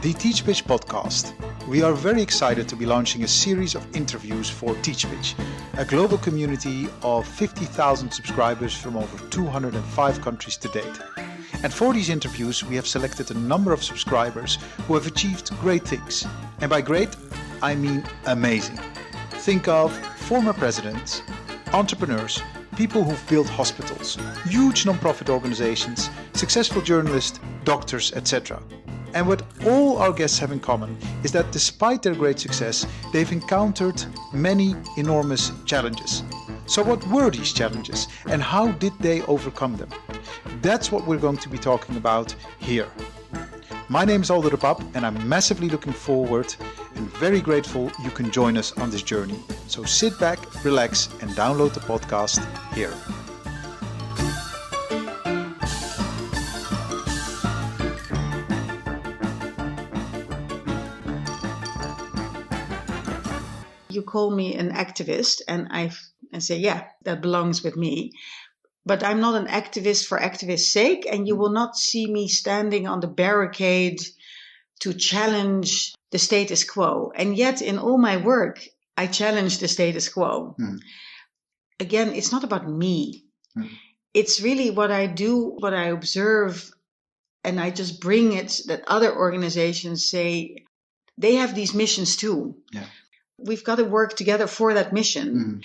The TeachPitch podcast. We are very excited to be launching a series of interviews for TeachPitch, a global community of 50,000 subscribers from over 205 countries to date. And for these interviews, we have selected a number of subscribers who have achieved great things. And by great, I mean amazing. Think of former presidents, entrepreneurs, people who've built hospitals, huge non-profit organizations, successful journalists, doctors, etc. And what all our guests have in common is that despite their great success, they've encountered many enormous challenges. So what were these challenges and how did they overcome them? That's what we're going to be talking about here. My name is Aldo and I'm massively looking forward and very grateful you can join us on this journey. So sit back, relax and download the podcast here. You call me an activist and I say, yeah, that belongs with me. But I'm not an activist for activist's sake, and you will not see me standing on the barricade to challenge the status quo. And yet in all my work, I challenge the status quo. Again, it's not about me. It's really what I do, what I observe, and I just bring it that other organizations say they have these missions too. Yeah. We've got to work together for that mission.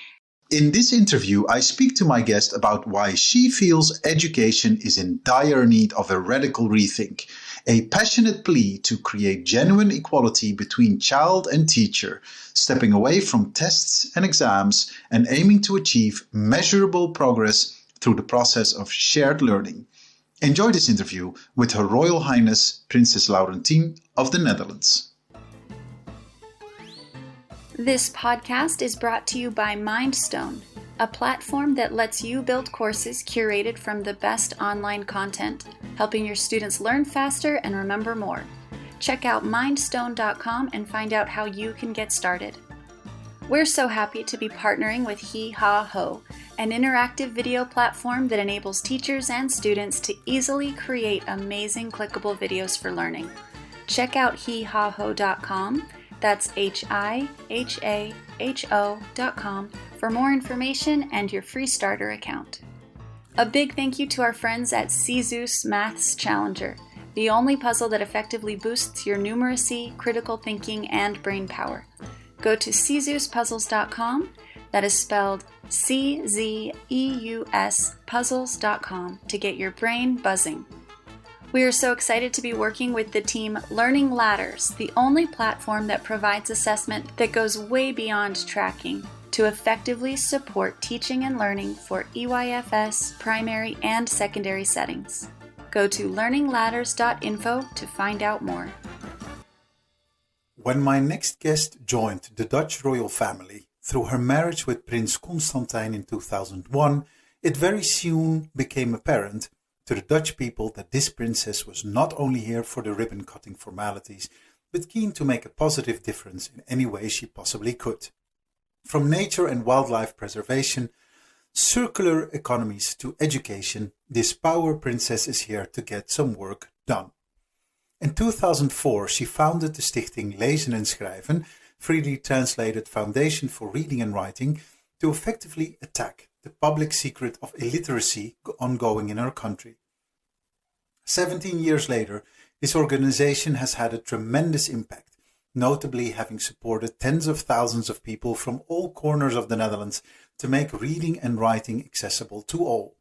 In this interview, I speak to my guest about why she feels education is in dire need of a radical rethink, a passionate plea to create genuine equality between child and teacher, stepping away from tests and exams and aiming to achieve measurable progress through the process of shared learning. Enjoy this interview with Her Royal Highness Princess Laurentien of the Netherlands. This podcast is brought to you by Mindstone, a platform that lets you build courses curated from the best online content, helping your students learn faster and remember more. Check out mindstone.com and find out how you can get started. We're so happy to be partnering with Hee Ha Ho, an interactive video platform that enables teachers and students to easily create amazing clickable videos for learning. Check out heehaho.com. That's HIHAHO.com for more information and your free starter account. A big thank you to our friends at Zeus Maths Challenger, the only puzzle that effectively boosts your numeracy, critical thinking, and brain power. Go to CZeusPuzzles.com, that is spelled CZEUS puzzles.com to get your brain buzzing. We are so excited to be working with the team Learning Ladders, the only platform that provides assessment that goes way beyond tracking to effectively support teaching and learning for EYFS, primary, and secondary settings. Go to learningladders.info to find out more. When my next guest joined the Dutch royal family through her marriage with Prince Constantijn in 2001, it very soon became apparent to the Dutch people that this princess was not only here for the ribbon-cutting formalities, but keen to make a positive difference in any way she possibly could. From nature and wildlife preservation, circular economies to education, this power princess is here to get some work done. In 2004, she founded the Stichting Lezen Schrijven, freely translated Foundation for Reading and Writing, to effectively attack the public secret of illiteracy ongoing in our country. 17 years later, this organization has had a tremendous impact, notably having supported tens of thousands of people from all corners of the Netherlands to make reading and writing accessible to all.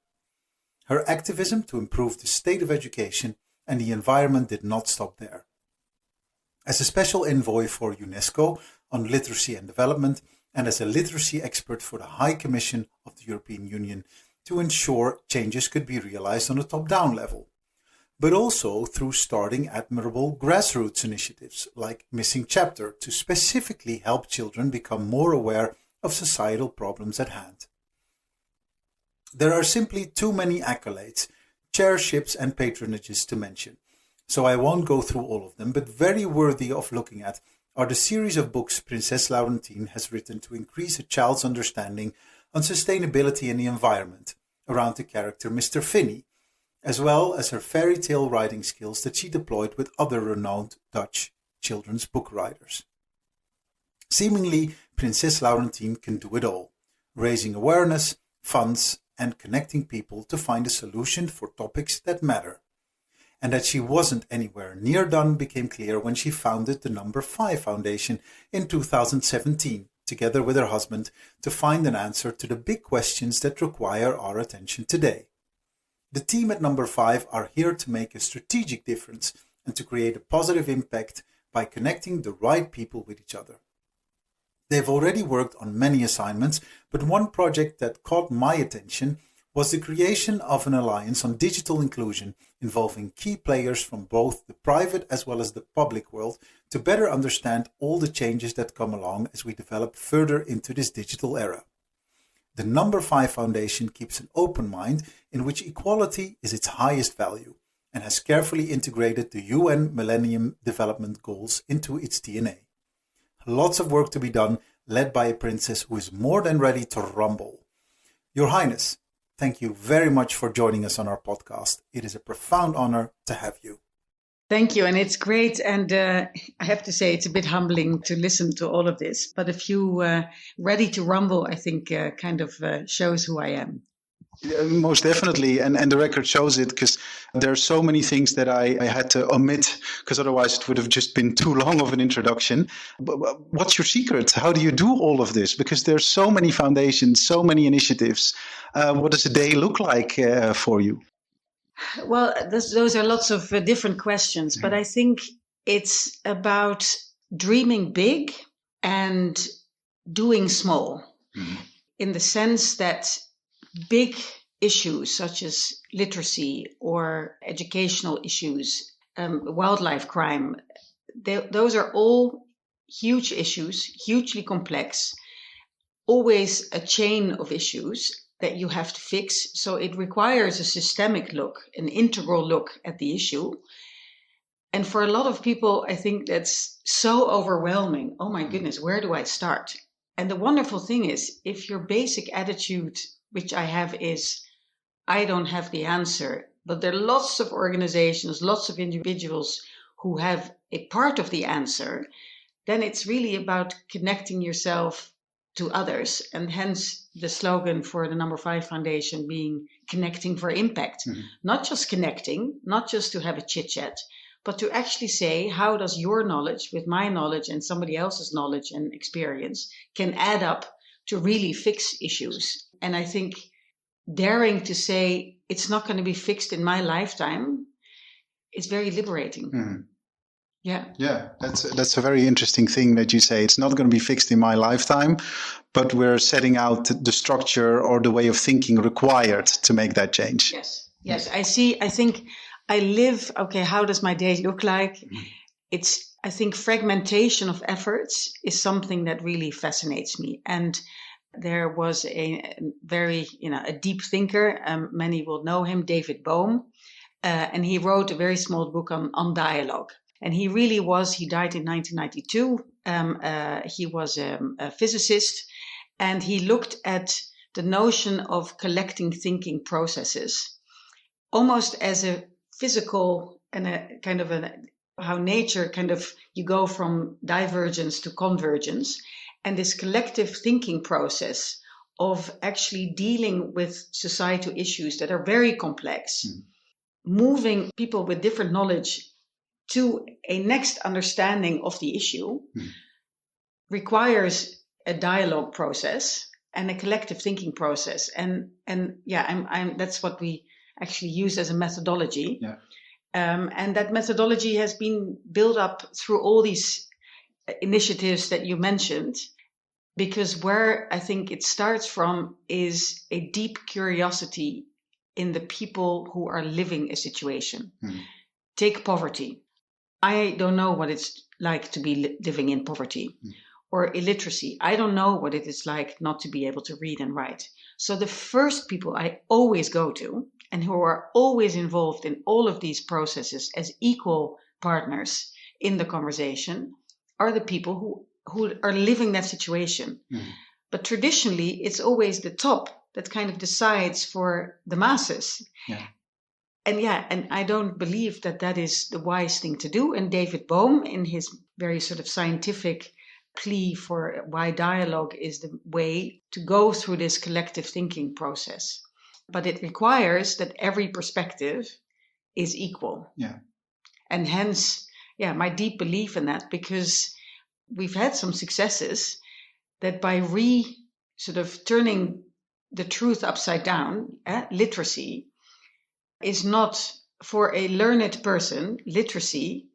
Her activism to improve the state of education and the environment did not stop there. As a special envoy for UNESCO on literacy and development, and as a literacy expert for the High Commission of the European Union to ensure changes could be realized on a top-down level, but also through starting admirable grassroots initiatives like Missing Chapter to specifically help children become more aware of societal problems at hand. There are simply too many accolades, chairships and patronages to mention, so I won't go through all of them, but very worthy of looking at are the series of books Princess Laurentien has written to increase a child's understanding on sustainability and the environment around the character Mr. Finney, as well as her fairy tale writing skills that she deployed with other renowned Dutch children's book writers. Seemingly, Princess Laurentien can do it all, raising awareness, funds, and connecting people to find a solution for topics that matter. And that she wasn't anywhere near done became clear when she founded the Number 5 Foundation in 2017, together with her husband, to find an answer to the big questions that require our attention today. The team at Number 5 are here to make a strategic difference and to create a positive impact by connecting the right people with each other. They've already worked on many assignments, but one project that caught my attention was the creation of an alliance on digital inclusion involving key players from both the private as well as the public world to better understand all the changes that come along as we develop further into this digital era. The Number 5 Foundation keeps an open mind in which equality is its highest value and has carefully integrated the UN Millennium Development Goals into its DNA. Lots of work to be done, led by a princess who is more than ready to rumble. Your Highness, thank you very much for joining us on our podcast. It is a profound honor to have you. Thank you, and it's great. And I have to say, it's a bit humbling to listen to all of this. But if you ready to rumble, I think kind of shows who I am. Most definitely, and the record shows it, because there are so many things that I had to omit, because otherwise it would have just been too long of an introduction. But what's your secret? How do you do all of this? Because there's so many foundations, so many initiatives. What does a day look like for you? Well, those are lots of different questions, but I think it's about dreaming big and doing small, in the sense that big issues such as literacy or educational issues, wildlife crime, those are all huge issues, hugely complex, always a chain of issues that you have to fix. So it requires a systemic look, an integral look at the issue. And for a lot of people, I think that's so overwhelming. Oh my goodness, where do I start? And the wonderful thing is, if your basic attitude, which I have, is, I don't have the answer, but there are lots of organizations, lots of individuals who have a part of the answer, then it's really about connecting yourself to others. And hence the slogan for the Number 5 Foundation being connecting for impact. Not just connecting, not just to have a chit chat, but to actually say, how does your knowledge with my knowledge and somebody else's knowledge and experience can add up to really fix issues? And I think daring to say it's not going to be fixed in my lifetime is very liberating. Yeah, that's a very interesting thing that you say. It's not going to be fixed in my lifetime, but we're setting out the structure or the way of thinking required to make that change. Yes. I think I live, okay, how does my day look like? I think fragmentation of efforts is something that really fascinates me. And there was a very, a deep thinker, many will know him, David Bohm, and he wrote a very small book on dialogue. And he died in 1992. He was a physicist, and he looked at the notion of collecting thinking processes almost as a physical and a kind of how nature you go from divergence to convergence. And this collective thinking process of actually dealing with societal issues that are very complex, moving people with different knowledge to a next understanding of the issue, requires a dialogue process and a collective thinking process. And that's what we actually use as a methodology. And that methodology has been built up through all these initiatives that you mentioned, because where I think it starts from is a deep curiosity in the people who are living a situation. Take poverty. I don't know what it's like to be living in poverty. Or illiteracy. I don't know what it is like not to be able to read and write. So the first people I always go to, and who are always involved in all of these processes as equal partners in the conversation, are the people who are living that situation. But traditionally, it's always the top that kind of decides for the masses. And I don't believe that is the wise thing to do. And David Bohm, in his very sort of scientific plea for why dialogue is the way to go through this collective thinking process. But it requires that every perspective is equal. Yeah. And hence, my deep belief in that, because we've had some successes that by sort of turning the truth upside down, literacy is not, for a learned person, literacy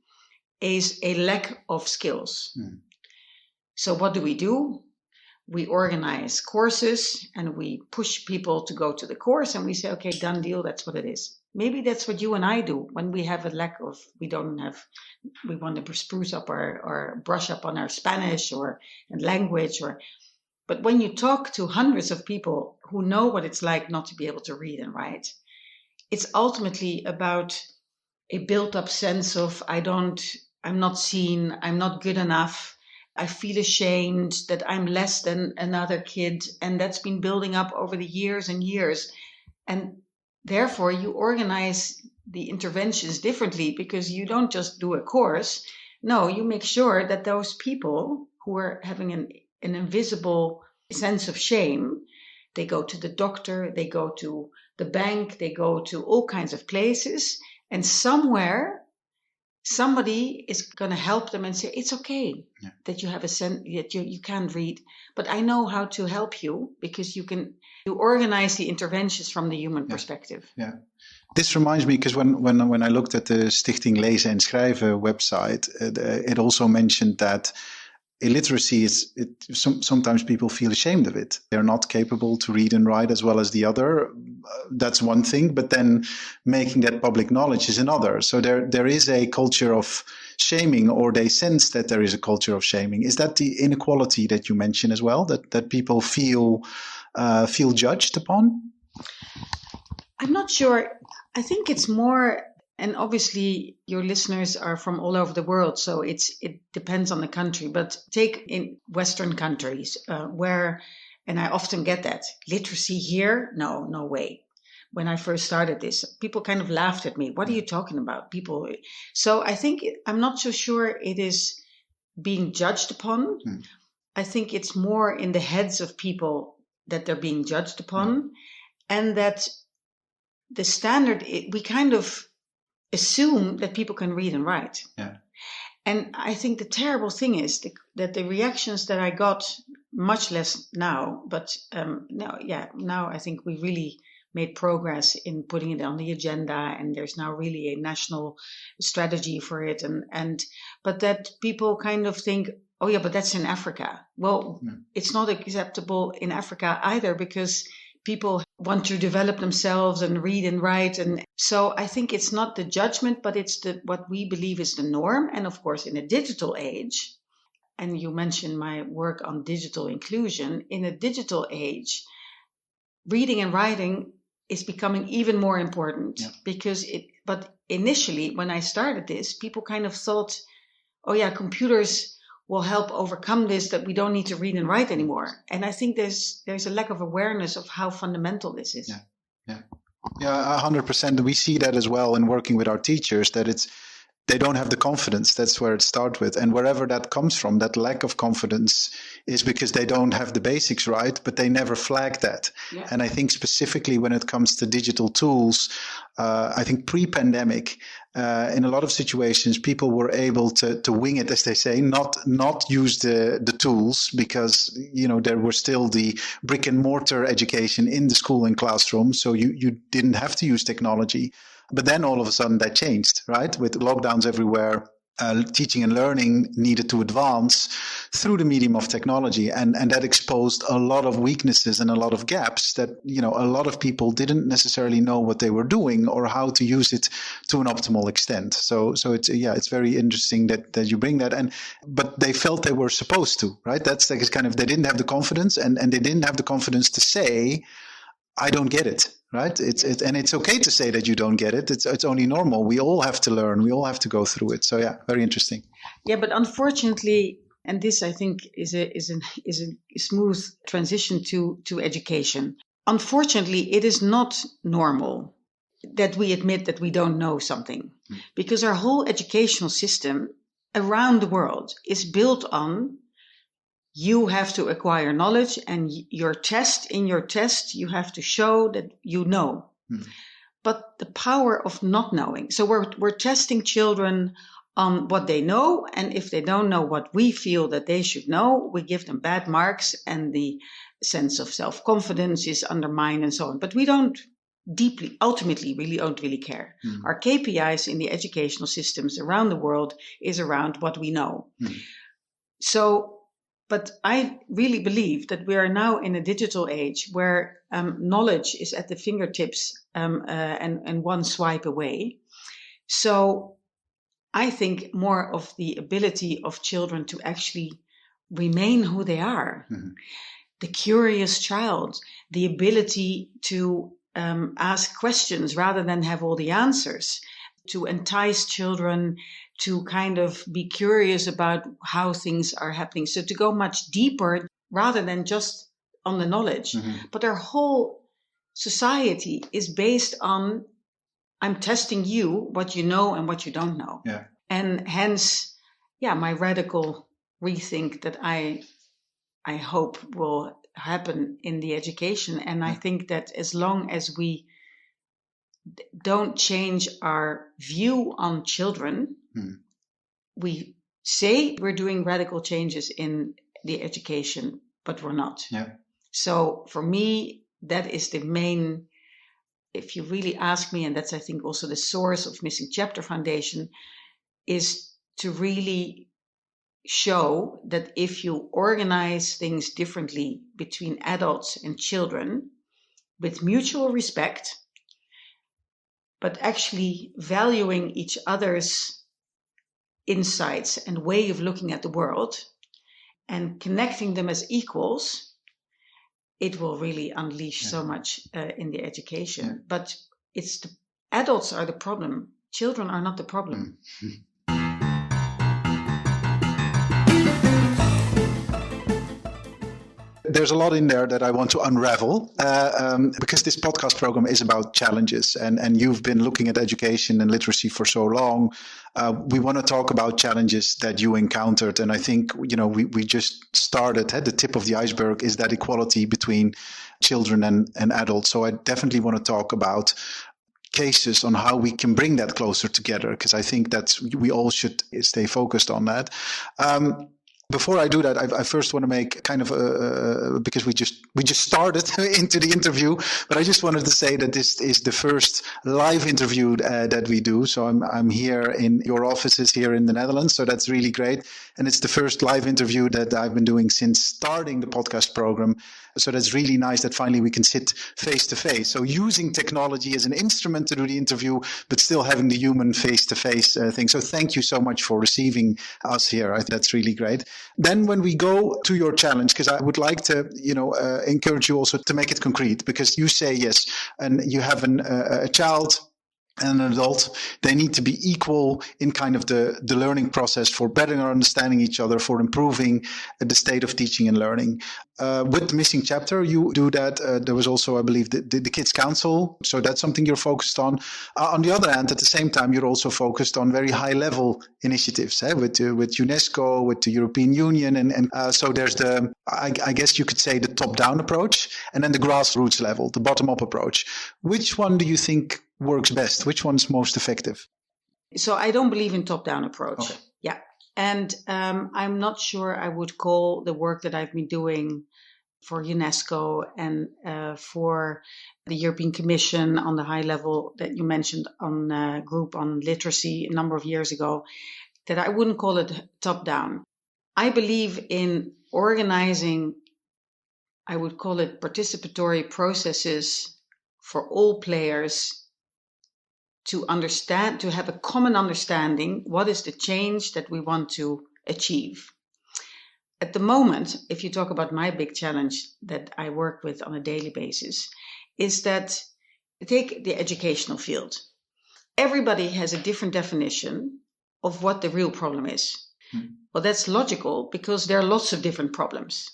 is a lack of skills. So what do? We organize courses and we push people to go to the course and we say, okay, done deal, that's what it is. Maybe that's what you and I do when we have a lack of, we want to spruce up or brush up on our Spanish and language. But when you talk to hundreds of people who know what it's like not to be able to read and write, it's ultimately about a built-up sense of I'm not seen, I'm not good enough, I feel ashamed that I'm less than another kid, and that's been building up over the years and years. And therefore, you organize the interventions differently because you don't just do a course. No, you make sure that those people who are having an invisible sense of shame, they go to the doctor, they go to the bank, they go to all kinds of places, and somewhere somebody is going to help them and say, it's okay that you have a sense that you can't read, but I know how to help you because you organize the interventions from the human perspective. Yeah. This reminds me, because when I looked at the Stichting Lezen Schrijven website, it also mentioned that illiteracy sometimes people feel ashamed of it. They're not capable to read and write as well as the other. That's one thing, but then making that public knowledge is another. So there is a culture of shaming, or they sense that there is a culture of shaming. Is that the inequality that you mentioned as well, that people feel judged upon? I'm not sure. I think it's more, and obviously your listeners are from all over the world, so it depends on the country. But take in Western countries where, and I often get that, literacy here? No way. When I first started this, people kind of laughed at me. What are you talking about? People. So I think, I'm not so sure it is being judged upon. I think it's more in the heads of people that they're being judged upon, and that the standard, we kind of assume that people can read and write. Yeah. And I think the terrible thing is that the reactions that I got, much less now, but now I think we really made progress in putting it on the agenda, and there's now really a national strategy for it. But that people kind of think, oh yeah, but that's in Africa. Well, it's not acceptable in Africa either, because people want to develop themselves and read and write. And so I think it's not the judgment, but it's what we believe is the norm. And of course, in a digital age, and you mentioned my work on digital inclusion, in a digital age, reading and writing is becoming even more important but initially when I started this, people kind of thought, oh yeah, computers will help overcome this, that we don't need to read and write anymore. And I think there's a lack of awareness of how fundamental this is. Yeah, 100%. We see that as well in working with our teachers, that they don't have the confidence. That's where it starts with. And wherever that comes from, that lack of confidence is because they don't have the basics right, but they never flag that. Yeah. And I think specifically when it comes to digital tools, I think pre-pandemic, in a lot of situations, people were able to wing it, as they say, not use the tools, because, there were still the brick and mortar education in the school and classroom. So you didn't have to use technology. But then all of a sudden that changed, right? With lockdowns everywhere, teaching and learning needed to advance through the medium of technology. And that exposed a lot of weaknesses and a lot of gaps that, a lot of people didn't necessarily know what they were doing or how to use it to an optimal extent. So it's very interesting that you bring that. But they felt they were supposed to, right? That's like, it's kind of, they didn't have the confidence and they didn't have the confidence to say, I don't get it. Right. And it's okay to say that you don't get it. It's only normal. We all have to learn. We all have to go through it. So yeah, very interesting. Yeah, but unfortunately, and this I think is a smooth transition to education. Unfortunately, it is not normal that we admit that we don't know something. Because our whole educational system around the world is built on you have to acquire knowledge, and in your test, you have to show that you know. But the power of not knowing. So we're testing children on what they know, and if they don't know what we feel that they should know, we give them bad marks, and the sense of self-confidence is undermined and so on. But we don't ultimately don't really care. Our KPIs in the educational systems around the world is around what we know. So, but I really believe that we are now in a digital age where knowledge is at the fingertips and one swipe away. So I think more of the ability of children to actually remain who they are. The curious child, the ability to ask questions rather than have all the answers, to entice children to kind of be curious about how things are happening. So to go much deeper rather than just on the knowledge. But our whole society is based on, I'm testing you, what you know and what you don't know. Yeah. And hence, my radical rethink that I hope will happen in the education. And I think that as long as we don't change our view on children, we say we're doing radical changes in the education, but we're not. So for me, that is the main, if you really ask me, and that's I think also the source of Missing Chapter Foundation, is to really show that if you organize things differently between adults and children with mutual respect, but actually valuing each other's insights and way of looking at the world and connecting them as equals, it will really unleash so much in the education. But it's the adults are the problem. Children are not the problem. There's a lot in there that I want to unravel because this podcast program is about challenges, and you've been looking at education and literacy for so long. We want to talk about challenges that you encountered, and I think we just started. The tip of the iceberg is that equality between children and adults. So I definitely want to talk about cases on how we can bring that closer together, because I think that we all should stay focused on that. Before I do that, I first want to make kind of because we just started into the interview, but I just wanted to say that this is the first live interview that we do. So I'm here in your offices here in the Netherlands, so that's really great, and it's the first live interview that I've been doing since starting the podcast program. So that's really nice that finally we can sit face to face. So using technology as an instrument to do the interview, but still having the human face to face thing. So thank you so much for receiving us here. I think that's really great. Then when we go to your challenge, because I would like to, encourage you also to make it concrete, because you say yes, and you have a child and an adult, they need to be equal in kind of the learning process for better understanding each other, for improving the state of teaching and learning. With the Missing Chapter, you do that. There was also, I believe, the Kids Council. So that's something you're focused on. On the other hand, at the same time, you're also focused on very high-level initiatives with UNESCO, with the European Union. And so there's I guess you could say the top-down approach, and then the grassroots level, the bottom-up approach. Which one do you think works best? Which one's most effective? So I don't believe in top-down approach. Okay. Yeah. And I'm not sure I would call the work that I've been doing for UNESCO and for the European Commission on the high level that you mentioned on group on literacy a number of years ago, that I wouldn't call it top-down. I believe in organizing, I would call it participatory processes for all players to understand, to have a common understanding, what is the change that we want to achieve. At the moment, if you talk about my big challenge that I work with on a daily basis, is that take the educational field. Everybody has a different definition of what the real problem is. Well, that's logical because there are lots of different problems.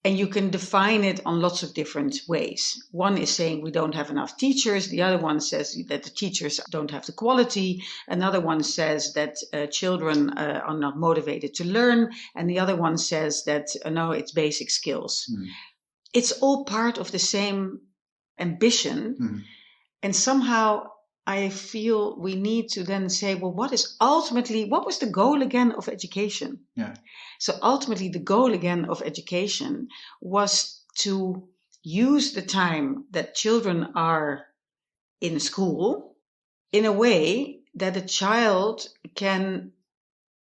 And you can define it on lots of different ways. One is saying we don't have enough teachers. The other one says that the teachers don't have the quality. Another one says that children are not motivated to learn. And the other one says that, no, it's basic skills. It's all part of the same ambition. And somehow I feel we need to then say, well, what was the goal again of education? Yeah. So ultimately, the goal again of education was to use the time that children are in school in a way that a child can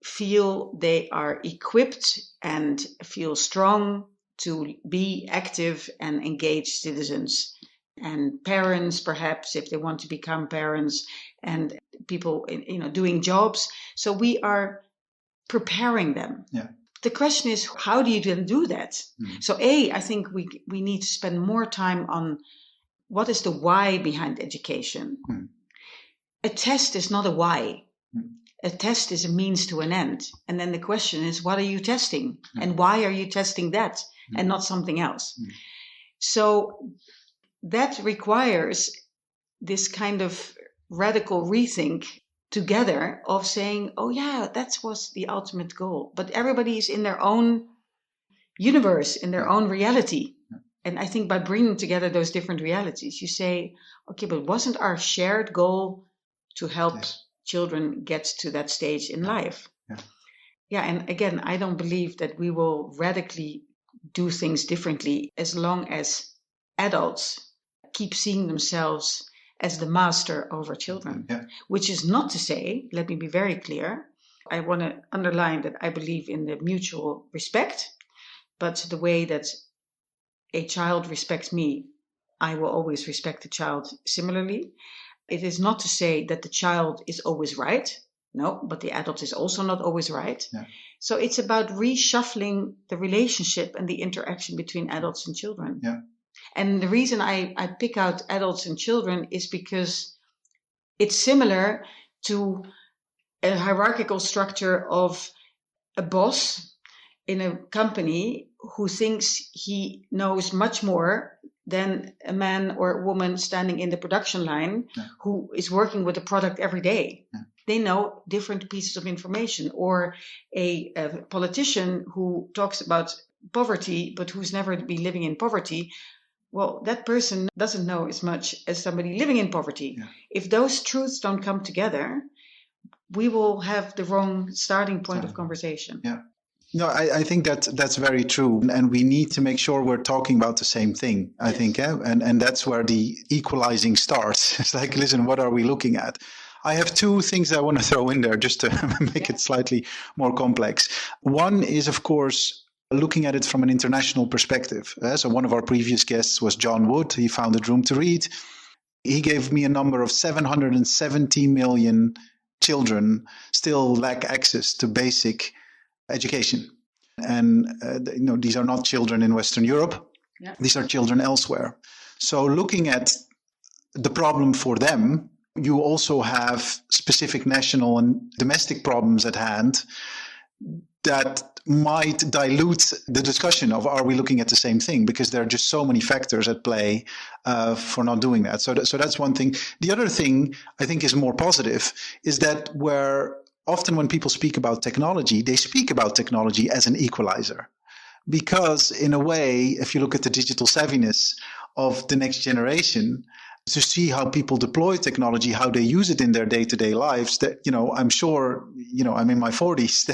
feel they are equipped and feel strong to be active and engaged citizens and parents, perhaps, if they want to become parents, and people, doing jobs. So we are preparing them. Yeah. The question is, how do you then do that? So I think we need to spend more time on what is the why behind education. A test is not a why. A test is a means to an end. And then the question is, what are you testing? And why are you testing that and not something else? So that requires this kind of radical rethink together of saying, oh yeah, that was the ultimate goal. But everybody is in their own universe, in their own reality. And I think by bringing together those different realities, you say, okay, but wasn't our shared goal to help children get to that stage in life? Yeah, and again, I don't believe that we will radically do things differently as long as adults keep seeing themselves as the master over children, which is not to say, let me be very clear, I want to underline that I believe in the mutual respect, but the way that a child respects me, I will always respect the child similarly. It is not to say that the child is always right. No, but the adult is also not always right. Yeah. So it's about reshuffling the relationship and the interaction between adults and children. Yeah. And the reason I pick out adults and children is because it's similar to a hierarchical structure of a boss in a company who thinks he knows much more than a man or a woman standing in the production line who is working with the product every day. Yeah. They know different pieces of information. Or a politician who talks about poverty, but who's never been living in poverty. Well, that person doesn't know as much as somebody living in poverty. Yeah. If those truths don't come together, we will have the wrong starting point of conversation. Yeah. No, I think that's very true. And we need to make sure we're talking about the same thing, I think. Yeah? And that's where the equalizing starts. It's like, listen, what are we looking at? I have two things I want to throw in there just to make it slightly more complex. One is, of course, looking at it from an international perspective. So one of our previous guests was John Wood. He founded Room to Read. He gave me a number of 770 million children still lack access to basic education. And these are not children in Western Europe. Yeah. These are children elsewhere. So looking at the problem for them, you also have specific national and domestic problems at hand that might dilute the discussion of, are we looking at the same thing? Because there are just so many factors at play for not doing that. So that's one thing. The other thing I think is more positive is that where often when people speak about technology, they speak about technology as an equalizer. Because in a way, if you look at the digital savviness of the next generation, to see how people deploy technology, how they use it in their day-to-day lives, that, I'm sure, I'm in my 40s,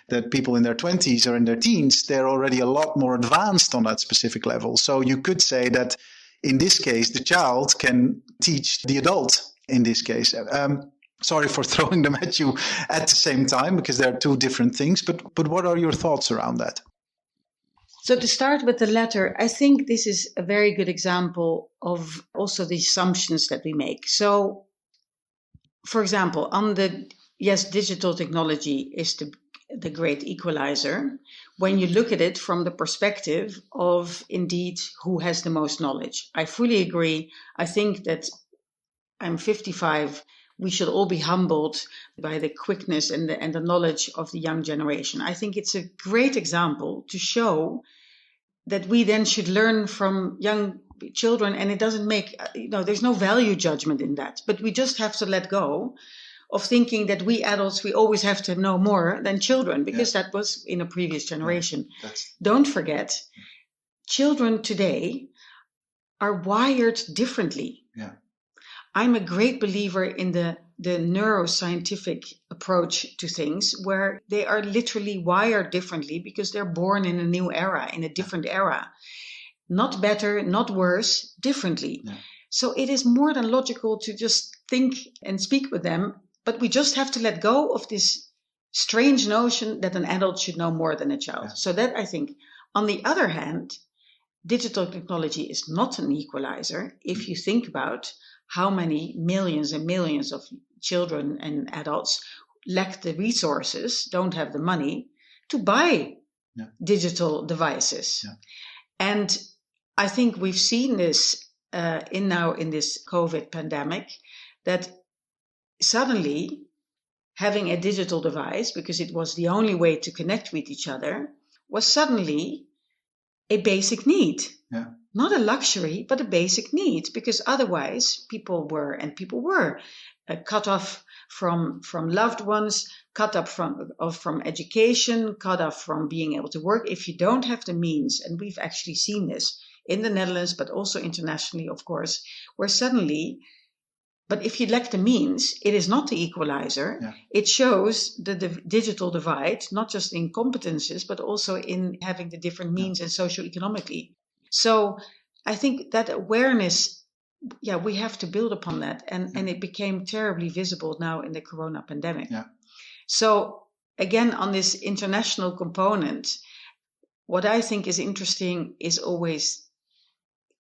that people in their 20s or in their teens, they're already a lot more advanced on that specific level. So you could say that in this case, the child can teach the adult in this case. Sorry for throwing them at you at the same time, because they're two different things, but what are your thoughts around that? So to start with the latter, I think this is a very good example of also the assumptions that we make. So, for example, digital technology is the great equalizer. When you look at it from the perspective of, indeed, who has the most knowledge. I fully agree. I think that I'm 55. We should all be humbled by the quickness and the knowledge of the young generation. I think it's a great example to show that we then should learn from young children, and it doesn't make, there's no value judgment in that, but we just have to let go of thinking that we adults, we always have to know more than children, because that was in a previous generation. Don't forget, children today are wired differently. Yeah. I'm a great believer in the neuroscientific approach to things, where they are literally wired differently because they're born in a new era, in a different era. Not better, not worse, differently. Yeah. So it is more than logical to just think and speak with them, but we just have to let go of this strange notion that an adult should know more than a child. Yeah. So that, I think, on the other hand, digital technology is not an equalizer if you think about how many millions and millions of children and adults lack the resources, don't have the money to buy digital devices. Yeah. And I think we've seen this in this COVID pandemic, that suddenly having a digital device, because it was the only way to connect with each other, was suddenly a basic need. Yeah. Not a luxury, but a basic need, because otherwise people were cut off from loved ones, cut off from education, cut off from being able to work. If you don't have the means, and we've actually seen this in the Netherlands, but also internationally, of course, where suddenly, but if you lack the means, it is not the equalizer. Yeah. It shows the digital divide, not just in competences, but also in having the different means and socioeconomically. So I think that awareness, we have to build upon that. And it became terribly visible now in the corona pandemic. Yeah. So again, on this international component, what I think is interesting is always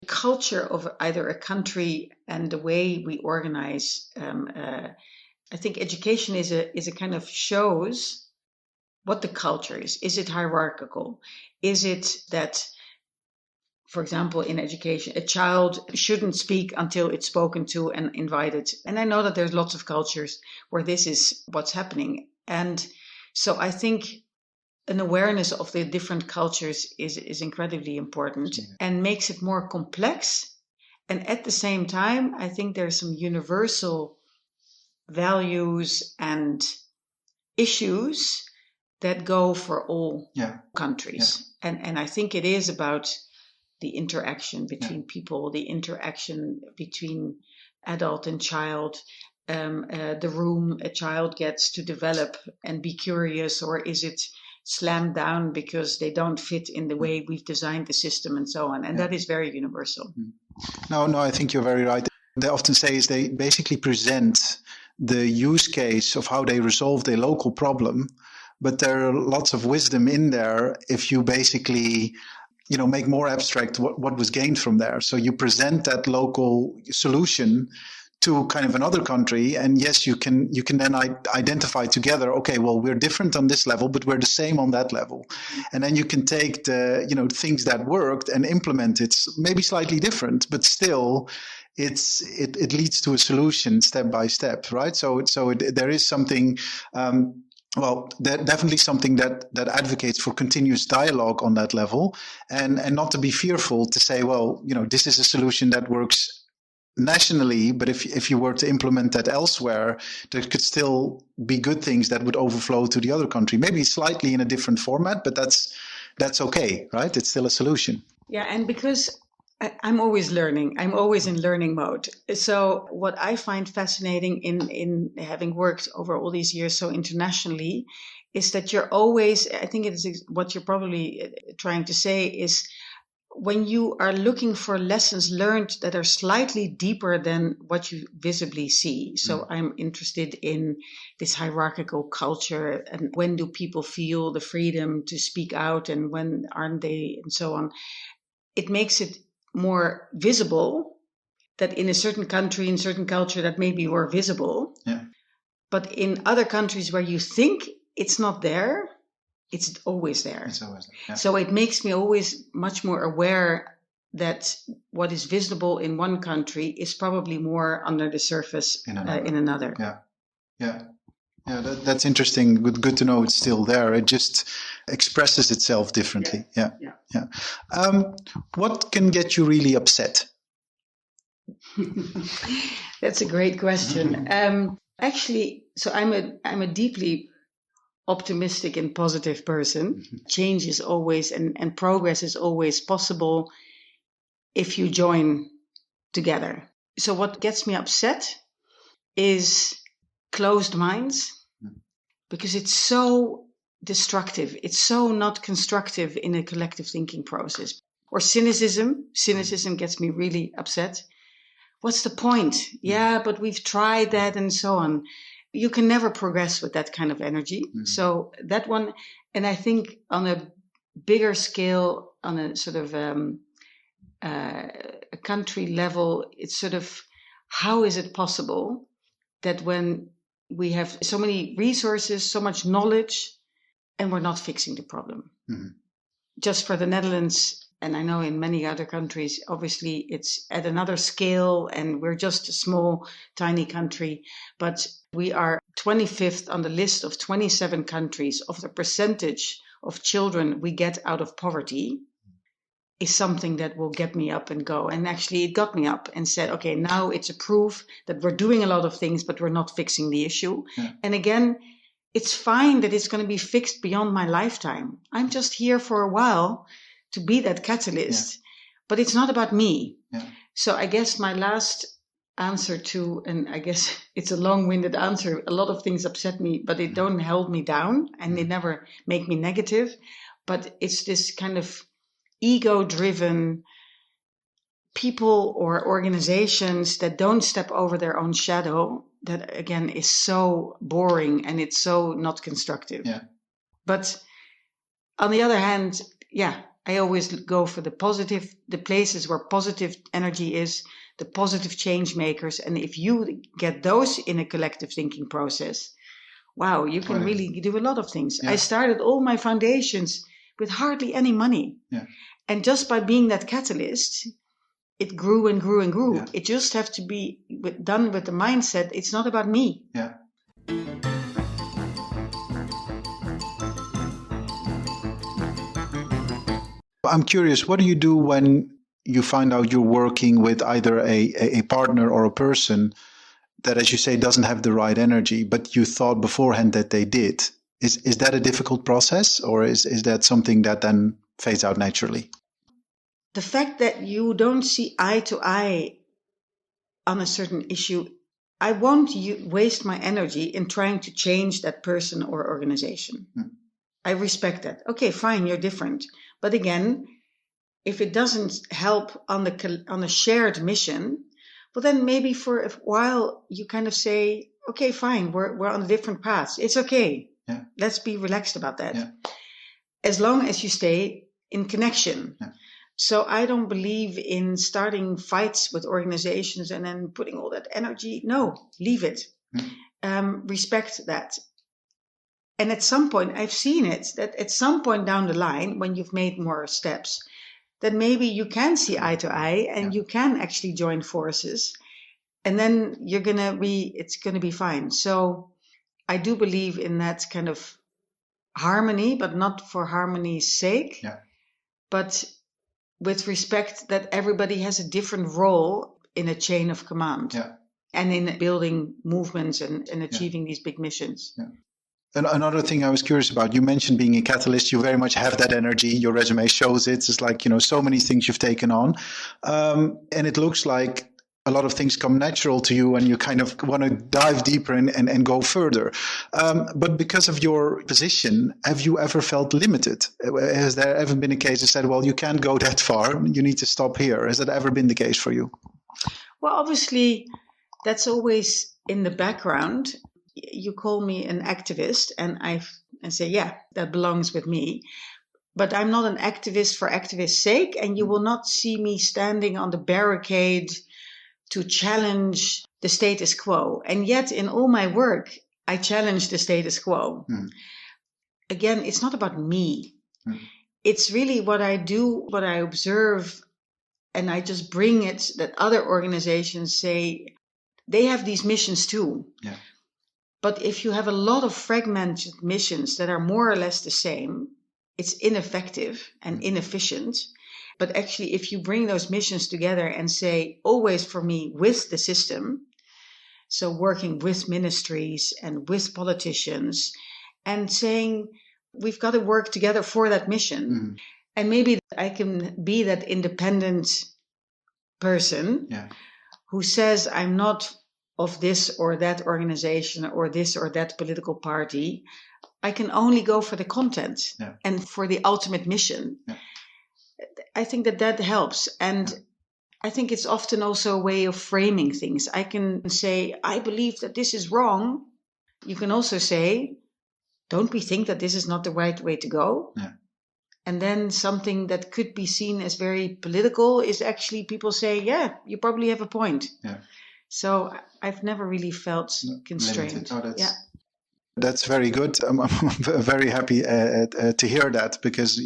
the culture of either a country and the way we organize. I think education is a kind of shows what the culture is. Is it hierarchical? Is it that, for example, in education, a child shouldn't speak until it's spoken to and invited? And I know that there's lots of cultures where this is what's happening. And so I think an awareness of the different cultures is incredibly important and makes it more complex. And at the same time, I think there's some universal values and issues that go for all countries. Yeah. And I think it is about the interaction between people, the interaction between adult and child, the room a child gets to develop and be curious, or is it slammed down because they don't fit in the way we've designed the system and so on. And that is very universal. No, I think you're very right. They often say is they basically present the use case of how they resolved a local problem, but there are lots of wisdom in there if you basically make more abstract what was gained from there. So you present that local solution to kind of another country, and yes, you can then identify together, okay, well, we're different on this level, but we're the same on that level. And then you can take the things that worked and implement it, maybe slightly different, but still it leads to a solution step by step, right? So there is something definitely something that advocates for continuous dialogue on that level, and not to be fearful to say, well, this is a solution that works nationally, but if you were to implement that elsewhere, there could still be good things that would overflow to the other country, maybe slightly in a different format, but that's okay, right? It's still a solution. Yeah, and because I'm always learning, I'm always in learning mode. So what I find fascinating in having worked over all these years so internationally is that you're always, I think it is what you're probably trying to say is, when you are looking for lessons learned that are slightly deeper than what you visibly see. So I'm interested in this hierarchical culture, and when do people feel the freedom to speak out and when aren't they, and so on. It makes it more visible that in a certain country, in certain culture, that may be more visible. Yeah. But in other countries where you think it's not there, it's always there. It's always there. Yeah. So it makes me always much more aware that what is visible in one country is probably more under the surface in another. Yeah. That's interesting. Good to know it's still there. It just expresses itself differently. Yeah. What can get you really upset? That's a great question. Actually, so I'm a deeply optimistic and positive person. Change is always and progress is always possible if you join together. So what gets me upset is closed minds, because it's so destructive. It's so not constructive in a collective thinking process. Or cynicism. Cynicism gets me really upset. What's the point? Yeah, but we've tried that and so on. You can never progress with that kind of energy. So that one, and I think on a bigger scale, on a sort of a country level, it's sort of, how is it possible that when we have so many resources, so much knowledge, and we're not fixing the problem? Just for the Netherlands, and I know in many other countries, obviously it's at another scale and we're just a small, tiny country, but we are 25th on the list of 27 countries of the percentage of children we get out of poverty, is something that will get me up and go. And actually it got me up and said, okay, now it's a proof that we're doing a lot of things, but we're not fixing the issue. And again, it's fine that it's going to be fixed beyond my lifetime. I'm just here for a while to be that catalyst, but it's not about me. So I guess my last answer to, and I guess it's a long-winded answer, a lot of things upset me, but it don't hold me down and they never make me negative. But it's this kind of ego-driven people or organizations that don't step over their own shadow, that again is so boring and it's so not constructive. But on the other hand, I always go for the positive, the places where positive energy is, the positive change makers. And if you get those in a collective thinking process, wow, you can really do a lot of things. I started all my foundations with hardly any money. And just by being that catalyst, it grew and grew and grew. It just has to be done with the mindset. It's not about me. I'm curious, what do you do when you find out you're working with either a partner or a person that, as you say, doesn't have the right energy, but you thought beforehand that they did? Is that a difficult process, or is that something that then fades out naturally? The fact that you don't see eye to eye on a certain issue, I won't waste my energy in trying to change that person or organization. I respect that. Okay, fine, you're different. But again, if it doesn't help on a shared mission, well, then maybe for a while you kind of say, okay, fine, we're on a different path. It's okay. Let's be relaxed about that. As long as you stay in connection. So I don't believe in starting fights with organizations and then putting all that energy. No, leave it. Respect that. And at some point, I've seen it, that at some point down the line, when you've made more steps, that maybe you can see eye to eye and you can actually join forces. And then it's going to be fine. So I do believe in that kind of harmony, but not for harmony's sake, but with respect that everybody has a different role in a chain of command and in building movements and achieving these big missions. And another thing I was curious about, you mentioned being a catalyst. You very much have that energy. Your resume shows it. It's like, so many things you've taken on. And it looks like a lot of things come natural to you and you kind of want to dive deeper and go further. But because of your position, have you ever felt limited? Has there ever been a case that said, well, you can't go that far, you need to stop here? Has that ever been the case for you? Well, obviously, that's always in the background. You call me an activist and I say, yeah, that belongs with me. But I'm not an activist for activist's sake, and you will not see me standing on the barricade to challenge the status quo. And yet in all my work, I challenge the status quo. Again, it's not about me. It's really what I do, what I observe, and I just bring it that other organizations say they have these missions too. But if you have a lot of fragmented missions that are more or less the same, it's ineffective and inefficient. But actually, if you bring those missions together and say, always for me, with the system, so working with ministries and with politicians and saying, we've got to work together for that mission. And maybe I can be that independent person who says, I'm not of this or that organization or this or that political party. I can only go for the content and for the ultimate mission. I think that helps. And I think it's often also a way of framing things. I can say, I believe that this is wrong. You can also say, don't we think that this is not the right way to go? And then something that could be seen as very political is actually people say, yeah, you probably have a point. So I've never really felt constrained. That's very good. I'm very happy to hear that, because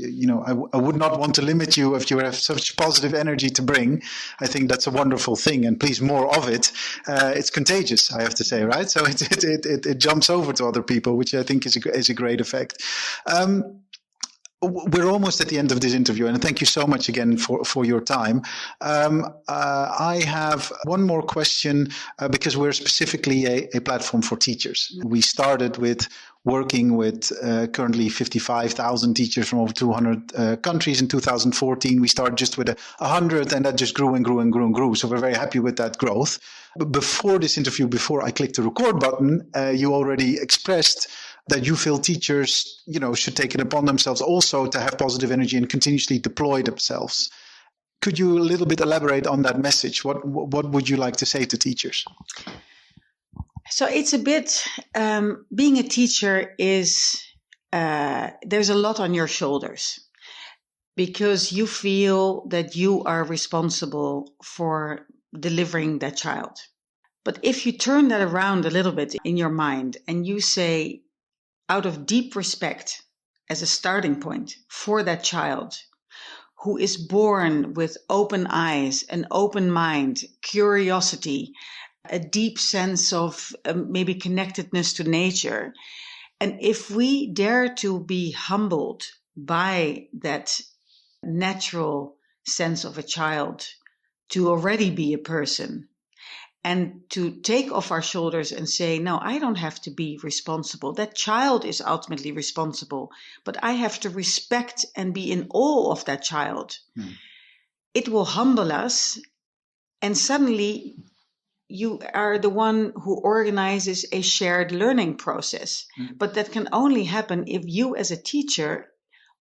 I would not want to limit you if you have such positive energy to bring. I think that's a wonderful thing, and please, more of it. It's contagious, I have to say, right? So it jumps over to other people, which I think is a great effect. We're almost at the end of this interview, and thank you so much again for your time. I have one more question, because we're specifically a platform for teachers. We started with working with currently 55,000 teachers from over 200 countries in 2014. We started just with 100, and that just grew and grew and grew and grew. So we're very happy with that growth. But before this interview, before I clicked the record button, you already expressed that you feel teachers, should take it upon themselves also to have positive energy and continuously deploy themselves. Could you a little bit elaborate on that message? What would you like to say to teachers? So it's a bit, being a teacher is, there's a lot on your shoulders, because you feel that you are responsible for delivering that child. But if you turn that around a little bit in your mind and you say, out of deep respect as a starting point for that child who is born with open eyes, an open mind, curiosity, a deep sense of maybe connectedness to nature. And if we dare to be humbled by that natural sense of a child to already be a person, and to take off our shoulders and say, no, I don't have to be responsible. That child is ultimately responsible, but I have to respect and be in awe of that child. It will humble us, and suddenly you are the one who organizes a shared learning process. But that can only happen if you as a teacher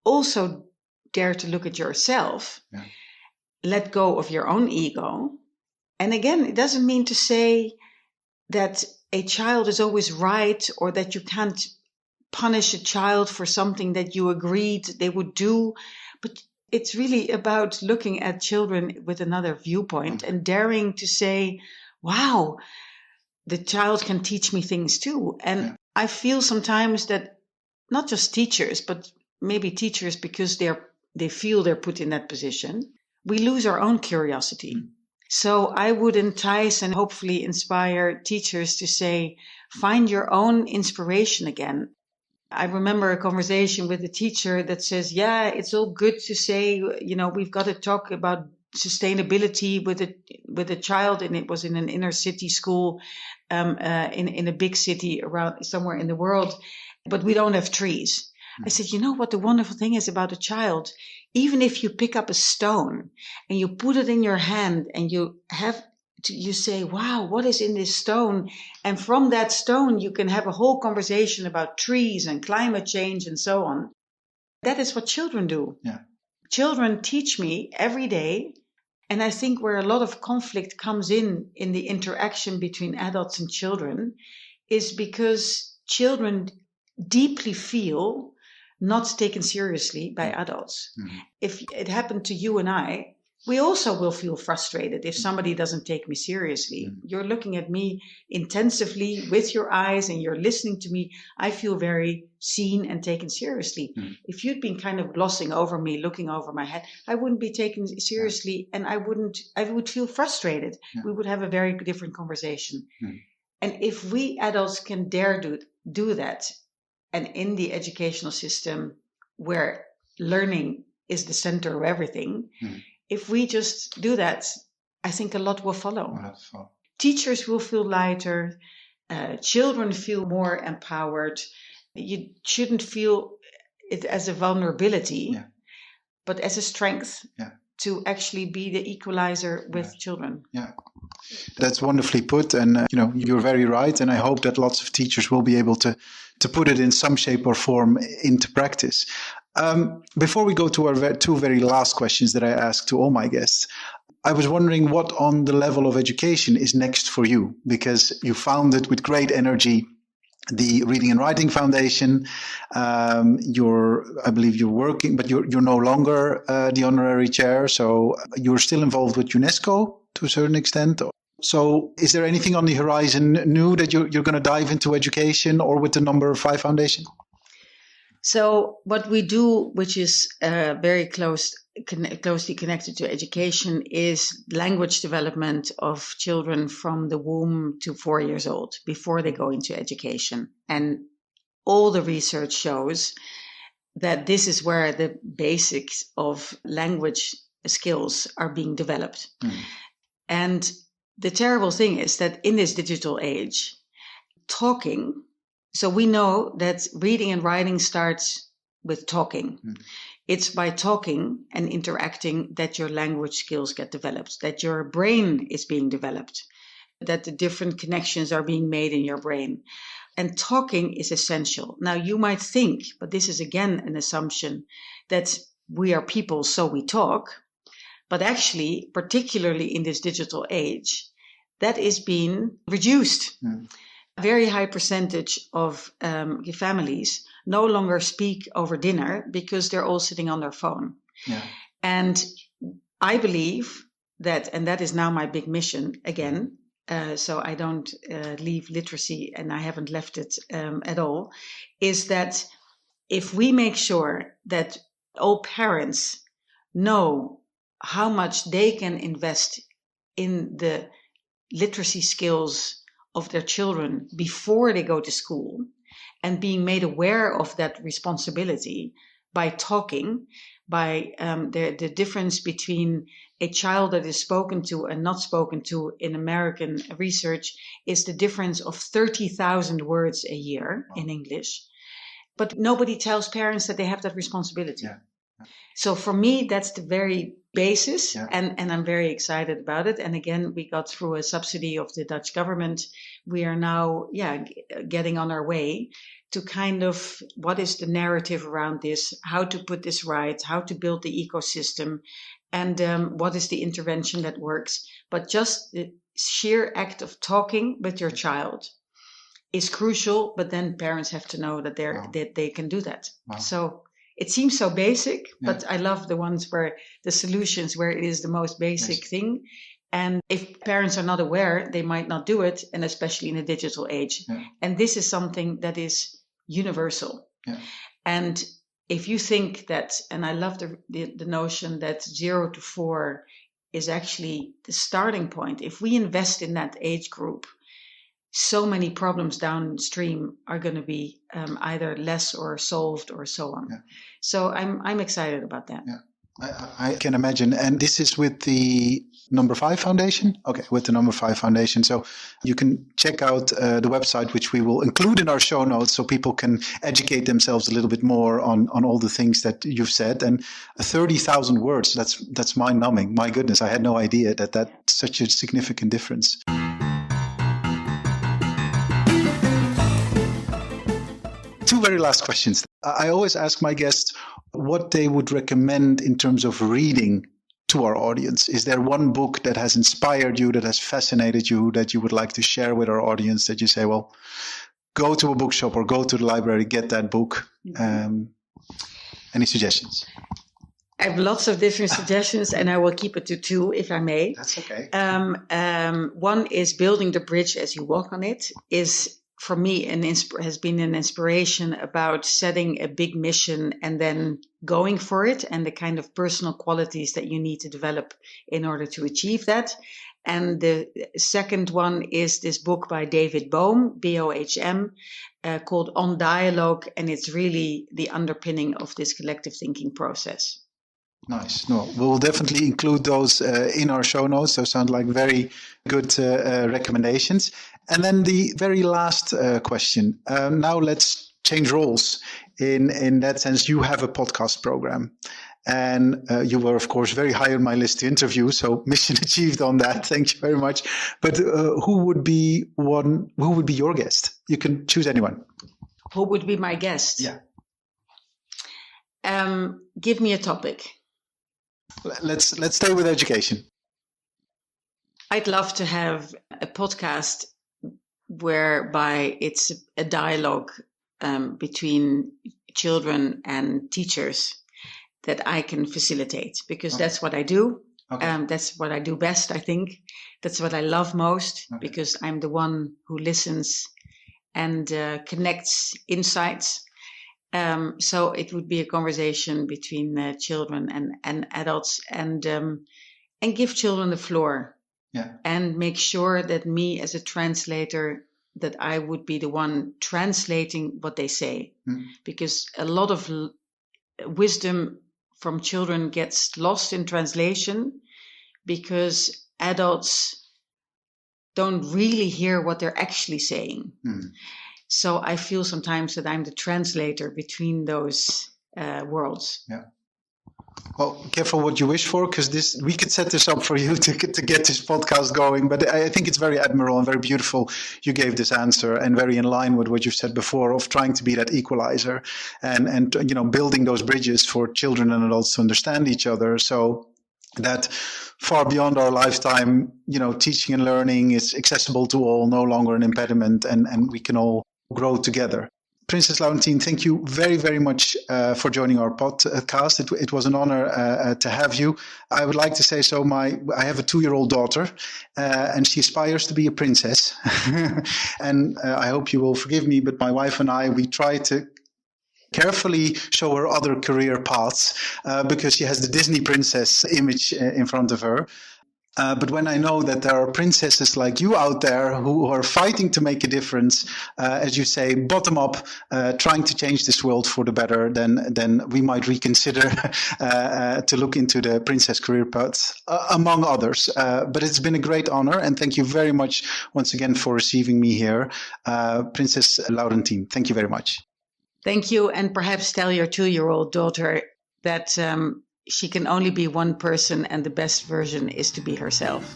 also dare to look at yourself, let go of your own ego. And again, it doesn't mean to say that a child is always right, or that you can't punish a child for something that you agreed they would do. But it's really about looking at children with another viewpoint and daring to say, wow, the child can teach me things too. And I feel sometimes that not just teachers, but maybe teachers, because they feel they're put in that position, we lose our own curiosity. So I would entice and hopefully inspire teachers to say, find your own inspiration again. I remember a conversation with a teacher that says, yeah, it's all good to say, we've got to talk about sustainability with a child, and it was in an inner city school in a big city around somewhere in the world, but we don't have trees. I said, you know what the wonderful thing is about a child? Even if you pick up a stone and you put it in your hand and you say, wow, what is in this stone? And from that stone, you can have a whole conversation about trees and climate change and so on. That is what children do. Children teach me every day. And I think where a lot of conflict comes in the interaction between adults and children is because children deeply feel not taken seriously by adults. If it happened to you and I, we also will feel frustrated if somebody doesn't take me seriously. You're looking at me intensively with your eyes and you're listening to me. I feel very seen and taken seriously. If you'd been kind of glossing over me, looking over my head, I wouldn't be taken seriously, and I would feel frustrated. We would have a very different conversation. And if we adults can dare do that, and in the educational system where learning is the center of everything. If we just do that, I think a lot will follow. Teachers will feel lighter. Children feel more empowered. You shouldn't feel it as a vulnerability, but as a strength to actually be the equalizer with children. Yeah, that's wonderfully put. And, you're very right. And I hope that lots of teachers will be able to put it in some shape or form into practice. Before we go to our two very last questions that I ask to all my guests, I was wondering what on the level of education is next for you, because you founded with great energy the Reading and Writing Foundation. I believe you're working, but you're no longer the honorary chair. So you're still involved with UNESCO to a certain extent. So is there anything on the horizon new that you're going to dive into education or with the Number 5 Foundation? So what we do, which is very closely connected to education, is language development of children from the womb to 4 years old before they go into education. And all the research shows that this is where the basics of language skills are being developed. And the terrible thing is that in this digital age, talking, so we know that reading and writing starts with talking. It's by talking and interacting that your language skills get developed, that your brain is being developed, that the different connections are being made in your brain. And talking is essential. Now, you might think, but this is again an assumption, that we are people, so we talk. But actually, particularly in this digital age, that is being reduced. A very high percentage of families no longer speak over dinner because they're all sitting on their phone. And I believe that, and that is now my big mission again, so I don't leave literacy, and I haven't left it at all, is that if we make sure that all parents know how much they can invest in the literacy skills of their children before they go to school, and being made aware of that responsibility by talking, by the difference between a child that is spoken to and not spoken to in American research is the difference of 30,000 words a year in English. But nobody tells parents that they have that responsibility. So for me, that's the very basis, and I'm very excited about it. And again, we got through a subsidy of the Dutch government. We are now, getting on our way to kind of what is the narrative around this, how to put this right, how to build the ecosystem, and what is the intervention that works. But just the sheer act of talking with your child is crucial, but then parents have to know that they can do that. So it seems so basic, but I love the ones where the solutions where it is the most basic thing. And if parents are not aware, they might not do it, and especially in a digital age. And this is something that is universal. And if you think that, and I love the notion that 0 to 4 is actually the starting point. If we invest in that age group, so many problems downstream are going to be either less or solved or so on. So I'm excited about that. I can imagine. And this is with the Number 5 Foundation? Okay, with the Number 5 Foundation. So you can check out the website, which we will include in our show notes, so people can educate themselves a little bit more on all the things that you've said. And 30,000 words, that's mind-numbing. My goodness, I had no idea that that's such a significant difference. Two very last questions. I always ask my guests what they would recommend in terms of reading to our audience. Is there one book that has inspired you, that has fascinated you, that you would like to share with our audience, that you say, well, go to a bookshop or go to the library, get that book? Any suggestions? I have lots of different suggestions, and I will keep it to 2 if I may. That's okay. One is Building the Bridge as You Walk on It, is for me, has been an inspiration about setting a big mission and then going for it, and the kind of personal qualities that you need to develop in order to achieve that. And the second one is this book by David Bohm, B-O-H-M, called On Dialogue, and it's really the underpinning of this collective thinking process. Nice. No, we'll definitely include those in our show notes. Those sound like very good recommendations. And then the very last question. Now let's change roles. In that sense, you have a podcast program. And you were, of course, very high on my list to interview. So mission achieved on that. Thank you very much. But who would be your guest? You can choose anyone. Who would be my guest? Yeah. Give me a topic. Let's stay with education. I'd love to have a podcast whereby it's a dialogue between children and teachers that I can facilitate, because that's what I do. Okay. That's what I do best, I think. That's what I love most, because I'm the one who listens and connects insights. So it would be a conversation between children and adults, and give children the floor. Yeah. And make sure that me as a translator, that I would be the one translating what they say. Because a lot of wisdom from children gets lost in translation, because adults don't really hear what they're actually saying. So I feel sometimes that I'm the translator between those worlds. Yeah. Well, careful what you wish for, because we could set this up for you to get this podcast going. But I think it's very admirable and very beautiful you gave this answer, and very in line with what you've said before of trying to be that equalizer and building those bridges for children and adults to understand each other, so that far beyond our lifetime, teaching and learning is accessible to all, no longer an impediment, and we can all grow together. Princess Laurentien, thank you very, very much for joining our podcast. It was an honor to have you. I would like to say so. I have a 2-year-old daughter, and she aspires to be a princess. And I hope you will forgive me, but my wife and I, we try to carefully show her other career paths because she has the Disney princess image in front of her. But when I know that there are princesses like you out there who are fighting to make a difference, as you say, bottom up, trying to change this world for the better, then we might reconsider to look into the princess career paths, among others. But it's been a great honor, and thank you very much once again for receiving me here. Princess Laurentien, thank you very much. Thank you, and perhaps tell your 2-year-old daughter that she can only be one person, and the best version is to be herself.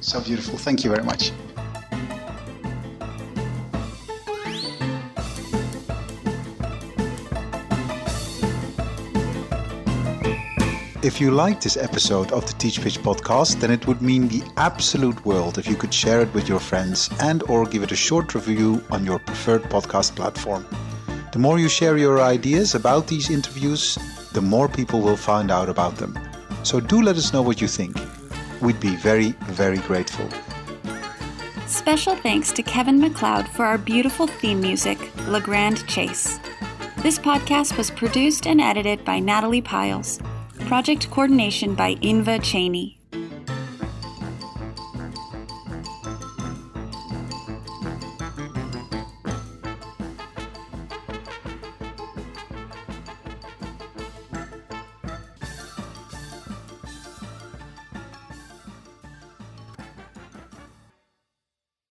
So beautiful. Thank you very much. If you liked this episode of the Teach Pitch podcast, then it would mean the absolute world if you could share it with your friends and/or give it a short review on your preferred podcast platform. The more you share your ideas about these interviews, the more people will find out about them. So do let us know what you think. We'd be very, very grateful. Special thanks to Kevin MacLeod for our beautiful theme music, Le Grand Chase. This podcast was produced and edited by Natalie Piles. Project coordination by Inva Cheney.